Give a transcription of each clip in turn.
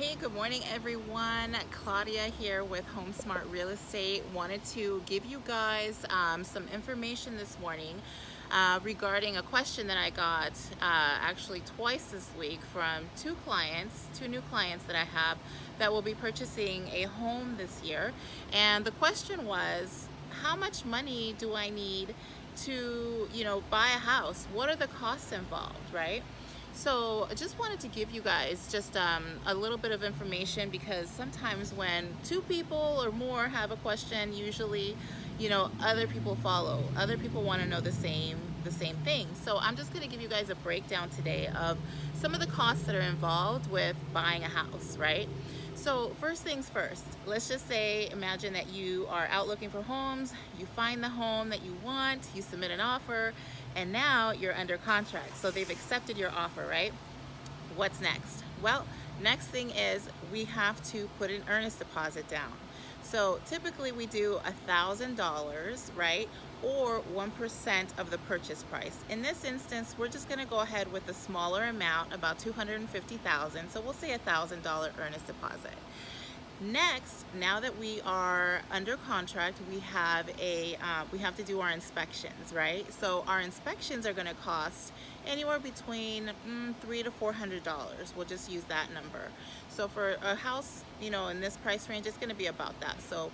Hey, good morning everyone. Claudia here with HomeSmart Real Estate. Wanted to give you guys some information this morning regarding a question that I got actually twice this week from two new clients that I have that will be purchasing a home this year. And the question was, how much money do I need to, buy a house? What are the costs involved, right? So I just wanted to give you guys just a little bit of information, because sometimes when two people or more have a question, usually, other people follow. Other people want to know the same thing. So I'm just going to give you guys a breakdown today of some of the costs that are involved with buying a house, right? So first things first, let's just say, imagine that you are out looking for homes, you find the home that you want, you submit an offer, and now you're under contract. So they've accepted your offer, right? What's next? Well, next thing is we have to put an earnest deposit down. So typically we do $1,000, right? Or 1% of the purchase price. In this instance, we're just gonna go ahead with a smaller amount, about $250,000. So we'll say $1,000 earnest deposit. Next, now that we are under contract, we have to do our inspections, right? So our inspections are going to cost anywhere between $300 to $400. We'll just use that number. So for a house, in this price range, it's going to be about that. So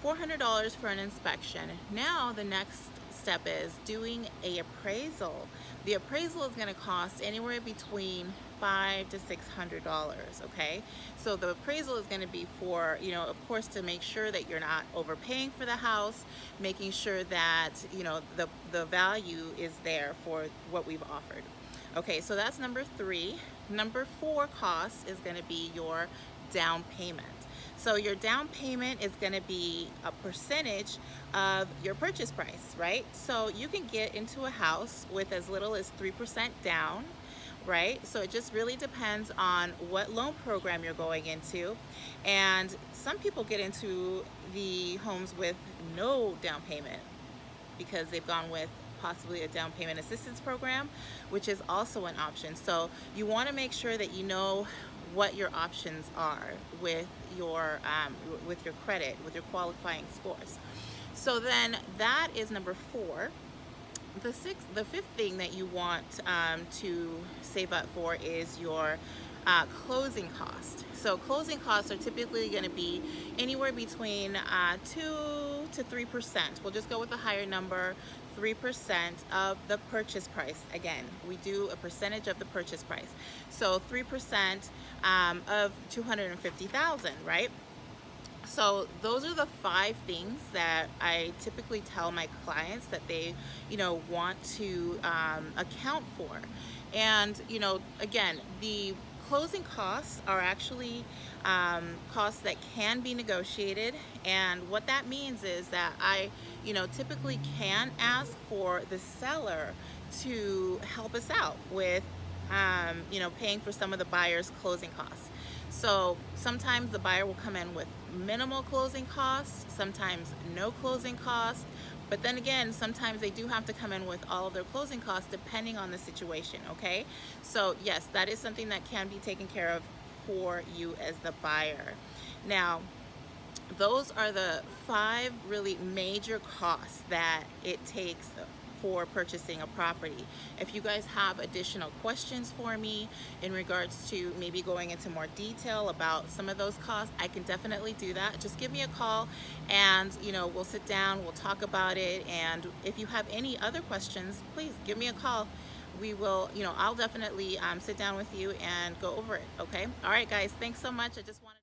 $400 for an inspection. Now the next step is doing a appraisal. The appraisal is going to cost anywhere between $500 to $600. Okay, so the appraisal is going to be for, of course, to make sure that you're not overpaying for the house, making sure that the value is there for what we've offered. Okay, so that's number 3. Number 4 cost is going to be your down payment. So your down payment is going to be a percentage of your purchase price, right? So you can get into a house with as little as 3% down, right? So it just really depends on what loan program you're going into. And some people get into the homes with no down payment because they've gone with possibly a down payment assistance program, which is also an option. So you want to make sure that you know what your options are with your credit, with your qualifying scores. So then that is number 4. The fifth thing that you want to save up for is your closing cost. So closing costs are typically going to be anywhere between 2 to 3%. We'll just go with a higher number, 3% of the purchase price. Again, we do a percentage of the purchase price. So 3% of $250,000, right? So those are the 5 things that I typically tell my clients that they, want to account for. And, again, the closing costs are actually costs that can be negotiated. And what that means is that I, typically can ask for the seller to help us out with, paying for some of the buyer's closing costs. So sometimes the buyer will come in with minimal closing costs, sometimes no closing costs, but then again, sometimes they do have to come in with all of their closing costs depending on the situation, okay? So yes, that is something that can be taken care of for you as the buyer. Now, those are the 5 really major costs that it takes for purchasing a property. If you guys have additional questions for me in regards to maybe going into more detail about some of those costs, I can definitely do that. Just give me a call and we'll sit down, we'll talk about it. And if you have any other questions, please give me a call. We will, I'll definitely sit down with you and go over it. Okay. All right, guys, thanks so much. I just wanted